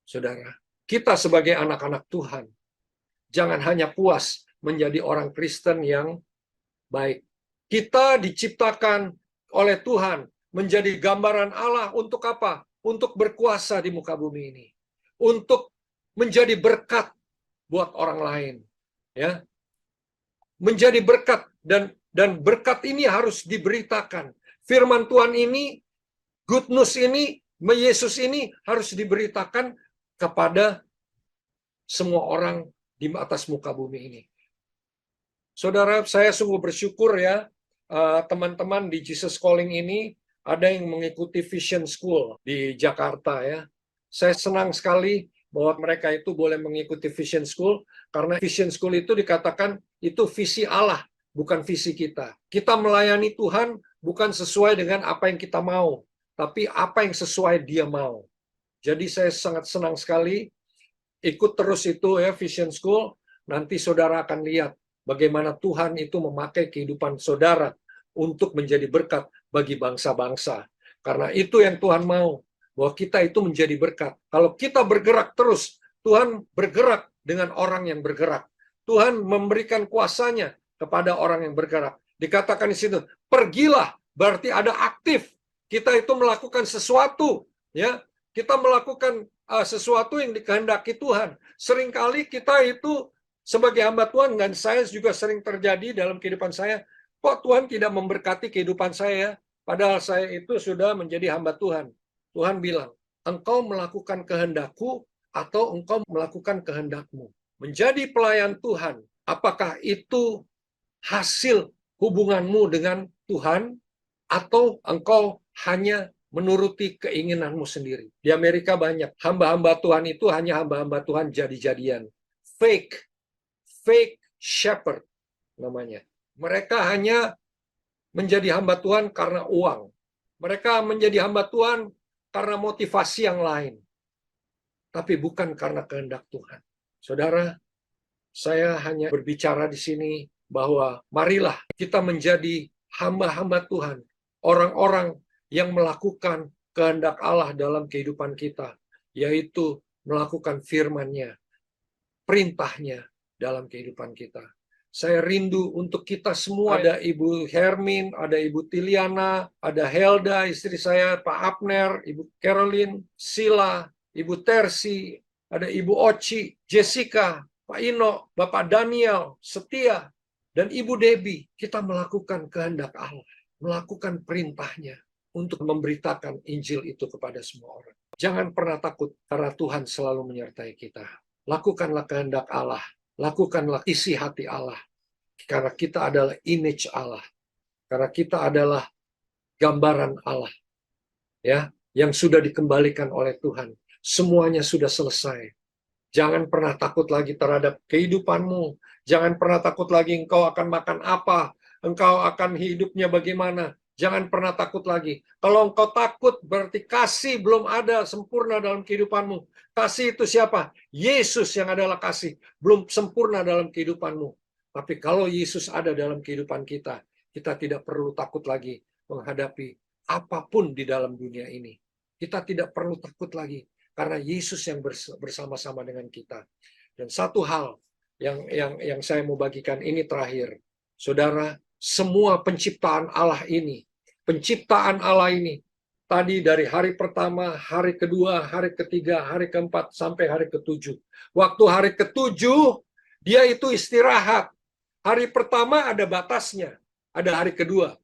Saudara, kita sebagai anak-anak Tuhan jangan hanya puas menjadi orang Kristen yang baik. Kita diciptakan oleh Tuhan menjadi gambaran Allah untuk apa? untuk berkuasa di muka bumi ini, untuk menjadi berkat buat orang lain, ya, menjadi berkat, dan berkat ini harus diberitakan. Firman Tuhan ini, good news ini, Yesus ini harus diberitakan kepada semua orang di atas muka bumi ini. Saudara, saya sungguh bersyukur ya, teman-teman di Jesus Calling ini ada yang mengikuti Vision School di Jakarta ya. Saya senang sekali bahwa mereka itu boleh mengikuti Vision School, karena Vision School itu dikatakan itu visi Allah, bukan visi kita. Kita melayani Tuhan bukan sesuai dengan apa yang kita mau, tapi apa yang sesuai Dia mau. Jadi saya sangat senang sekali ikut terus itu ya, Vision School. Nanti saudara akan lihat bagaimana Tuhan itu memakai kehidupan saudara untuk menjadi berkat bagi bangsa-bangsa. Karena itu yang Tuhan mau, bahwa kita itu menjadi berkat. Kalau kita bergerak terus, Tuhan bergerak dengan orang yang bergerak. Tuhan memberikan kuasanya kepada orang yang bergerak. Dikatakan di situ, pergilah, berarti ada aktif. Kita itu melakukan sesuatu, ya. Kita melakukan sesuatu yang dikehendaki Tuhan. Seringkali kita itu sebagai hamba Tuhan, dan saya juga sering terjadi dalam kehidupan saya, kok Tuhan tidak memberkati kehidupan saya, padahal saya itu sudah menjadi hamba Tuhan. Tuhan bilang, engkau melakukan kehendakku atau engkau melakukan kehendakmu. Menjadi pelayan Tuhan, apakah itu hasil hubunganmu dengan Tuhan, atau engkau hanya menuruti keinginanmu sendiri? Di Amerika banyak hamba-hamba Tuhan itu hanya hamba-hamba Tuhan jadi-jadian. Fake shepherd namanya. Mereka hanya menjadi hamba Tuhan karena uang. Mereka menjadi hamba Tuhan karena motivasi yang lain. Tapi bukan karena kehendak Tuhan. Saudara, saya hanya berbicara di sini bahwa marilah kita menjadi hamba-hamba Tuhan. Orang-orang yang melakukan kehendak Allah dalam kehidupan kita. Yaitu melakukan firman-Nya, perintahnya dalam kehidupan kita. Saya rindu untuk kita semua. Ada Ibu Hermin, ada Ibu Tiliana, ada Helda, istri saya, Pak Abner, Ibu Caroline, Sila, Ibu Tersi, ada Ibu Oci, Jessica, Pak Ino, Bapak Daniel, Setia, dan Ibu Debbie. Kita melakukan kehendak Allah, melakukan perintahnya untuk memberitakan Injil itu kepada semua orang. Jangan pernah takut, karena Tuhan selalu menyertai kita. Lakukanlah kehendak Allah, lakukanlah isi hati Allah, karena kita adalah image Allah, karena kita adalah gambaran Allah, ya, yang sudah dikembalikan oleh Tuhan. Semuanya sudah selesai. Jangan pernah takut lagi terhadap kehidupanmu. Jangan pernah takut lagi engkau akan makan apa, engkau akan hidupnya bagaimana. Jangan pernah takut lagi. Kalau engkau takut, berarti kasih belum ada sempurna dalam kehidupanmu. Kasih itu siapa? Yesus yang adalah kasih. Belum sempurna dalam kehidupanmu. Tapi kalau Yesus ada dalam kehidupan kita, kita tidak perlu takut lagi menghadapi apapun di dalam dunia ini. Kita tidak perlu takut lagi, karena Yesus yang bersama-sama dengan kita. Dan satu hal yang saya mau bagikan ini terakhir. Saudara, semua penciptaan Allah ini, tadi dari hari pertama, hari kedua, hari ketiga, hari keempat, sampai hari ketujuh. Waktu hari ketujuh, dia itu istirahat. Hari pertama ada batasnya, ada hari kedua.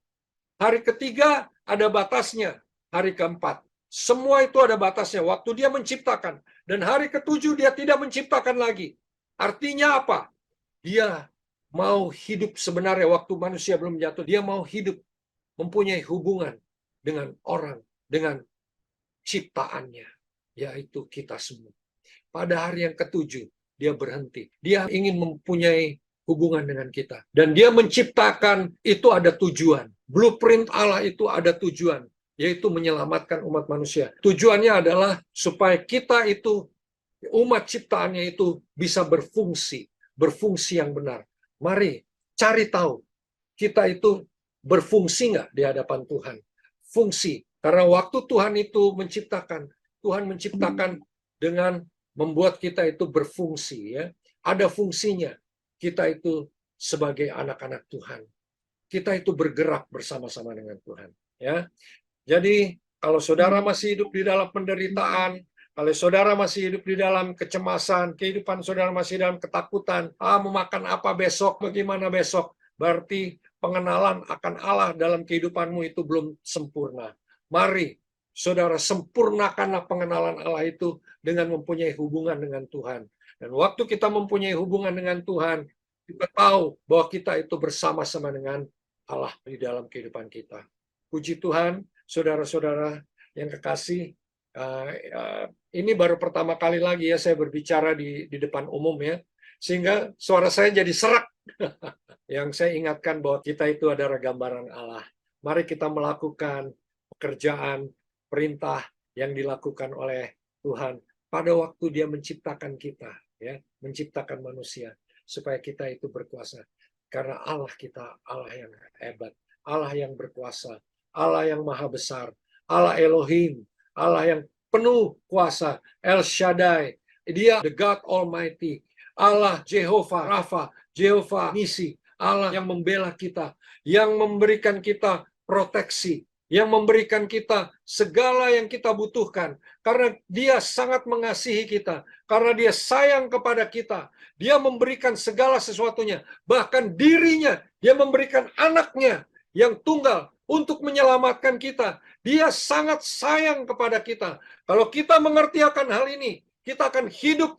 Hari ketiga ada batasnya, hari keempat. Semua itu ada batasnya, waktu dia menciptakan. Dan hari ketujuh dia tidak menciptakan lagi. Artinya apa? Dia mau hidup sebenarnya waktu manusia belum jatuh. Dia mau hidup, mempunyai hubungan dengan orang, dengan ciptaannya, yaitu kita semua. Pada hari yang ketujuh, dia berhenti. Dia ingin mempunyai hubungan dengan kita. Dan dia menciptakan, itu ada tujuan. Blueprint Allah itu ada tujuan, yaitu menyelamatkan umat manusia. Tujuannya adalah supaya kita itu, umat ciptaannya itu bisa berfungsi yang benar. Mari cari tahu, kita itu berfungsi nggak di hadapan Tuhan? Fungsi. Karena waktu Tuhan itu menciptakan, Tuhan menciptakan dengan membuat kita itu berfungsi, ya. Ada fungsinya. Kita itu sebagai anak-anak Tuhan. Kita itu bergerak bersama-sama dengan Tuhan, ya. Jadi Kalau saudara masih hidup di dalam penderitaan, kalau saudara masih hidup di dalam kecemasan, kehidupan saudara masih dalam ketakutan, mau makan apa besok, bagaimana besok, berarti pengenalan akan Allah dalam kehidupanmu itu belum sempurna. Mari, saudara, sempurnakanlah pengenalan Allah itu dengan mempunyai hubungan dengan Tuhan. Dan waktu kita mempunyai hubungan dengan Tuhan, kita tahu bahwa kita itu bersama-sama dengan Allah di dalam kehidupan kita. Puji Tuhan, saudara-saudara yang kekasih, ini baru pertama kali lagi ya saya berbicara di depan umum ya, sehingga suara saya jadi serak. Yang saya ingatkan bahwa kita itu adalah gambaran Allah. Mari kita melakukan pekerjaan, perintah yang dilakukan oleh Tuhan pada waktu Dia menciptakan kita, ya, menciptakan manusia supaya kita itu berkuasa. Karena Allah kita, Allah yang hebat, Allah yang berkuasa, Allah yang maha besar, Allah Elohim, Allah yang penuh kuasa, El Shaddai, Dia the God Almighty, Allah Jehovah Rafa, Jehovah Nisi, Allah yang membela kita, yang memberikan kita proteksi, yang memberikan kita segala yang kita butuhkan, karena Dia sangat mengasihi kita, karena Dia sayang kepada kita, Dia memberikan segala sesuatunya, bahkan dirinya, Dia memberikan anaknya yang tunggal untuk menyelamatkan kita. Dia sangat sayang kepada kita. Kalau kita mengerti akan hal ini, kita akan hidup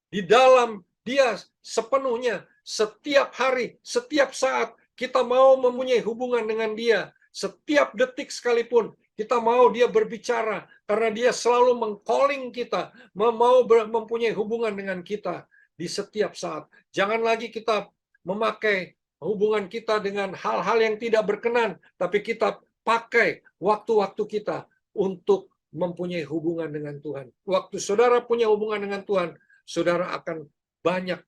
di dalam Dia sepenuhnya. Setiap hari, setiap saat, kita mau mempunyai hubungan dengan Dia. Setiap detik sekalipun, kita mau Dia berbicara. Karena Dia selalu meng-calling kita, mau mempunyai hubungan dengan kita di setiap saat. Jangan lagi kita memakai hubungan kita dengan hal-hal yang tidak berkenan, tapi kita pakai waktu-waktu kita untuk mempunyai hubungan dengan Tuhan. Waktu saudara punya hubungan dengan Tuhan, saudara akan banyak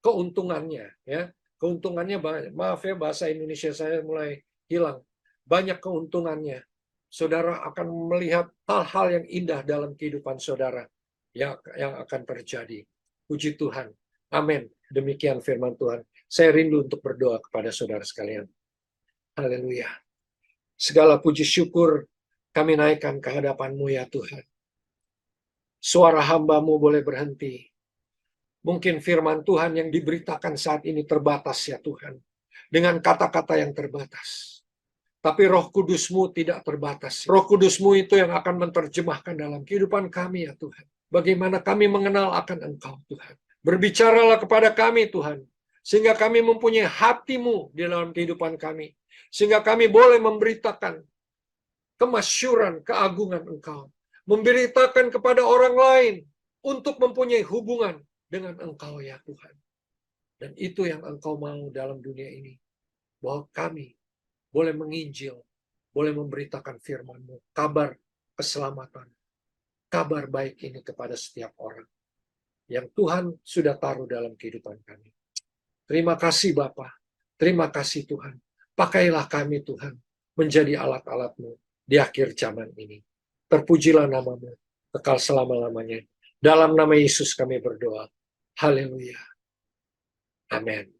keuntungannya, ya. Keuntungannya banyak. Maaf ya, bahasa Indonesia saya mulai hilang. Banyak keuntungannya. Saudara akan melihat hal-hal yang indah dalam kehidupan saudara yang akan terjadi. Puji Tuhan. Amin. Demikian firman Tuhan. Saya rindu untuk berdoa kepada saudara sekalian. Haleluya. Segala puji syukur kami naikkan ke hadapan-Mu ya Tuhan. Suara hamba-Mu boleh berhenti. Mungkin firman Tuhan yang diberitakan saat ini terbatas ya Tuhan. Dengan kata-kata yang terbatas. Tapi Roh Kudus-Mu tidak terbatas. Roh Kudus-Mu itu yang akan menerjemahkan dalam kehidupan kami ya Tuhan. Bagaimana kami mengenal akan Engkau Tuhan. Berbicaralah kepada kami Tuhan. Sehingga kami mempunyai hati-Mu di dalam kehidupan kami. Sehingga kami boleh memberitakan kemasyuran, keagungan Engkau. Memberitakan kepada orang lain untuk mempunyai hubungan dengan Engkau ya Tuhan. Dan itu yang Engkau mau dalam dunia ini. Bahwa kami boleh menginjil, boleh memberitakan firman-Mu, kabar keselamatan, kabar baik ini kepada setiap orang. Yang Tuhan sudah taruh dalam kehidupan kami. Terima kasih Bapa, terima kasih Tuhan. Pakailah kami Tuhan, menjadi alat-alat-Mu di akhir zaman ini. Terpujilah nama-Mu, kekal selama-lamanya. Dalam nama Yesus kami berdoa. Haleluya. Amin.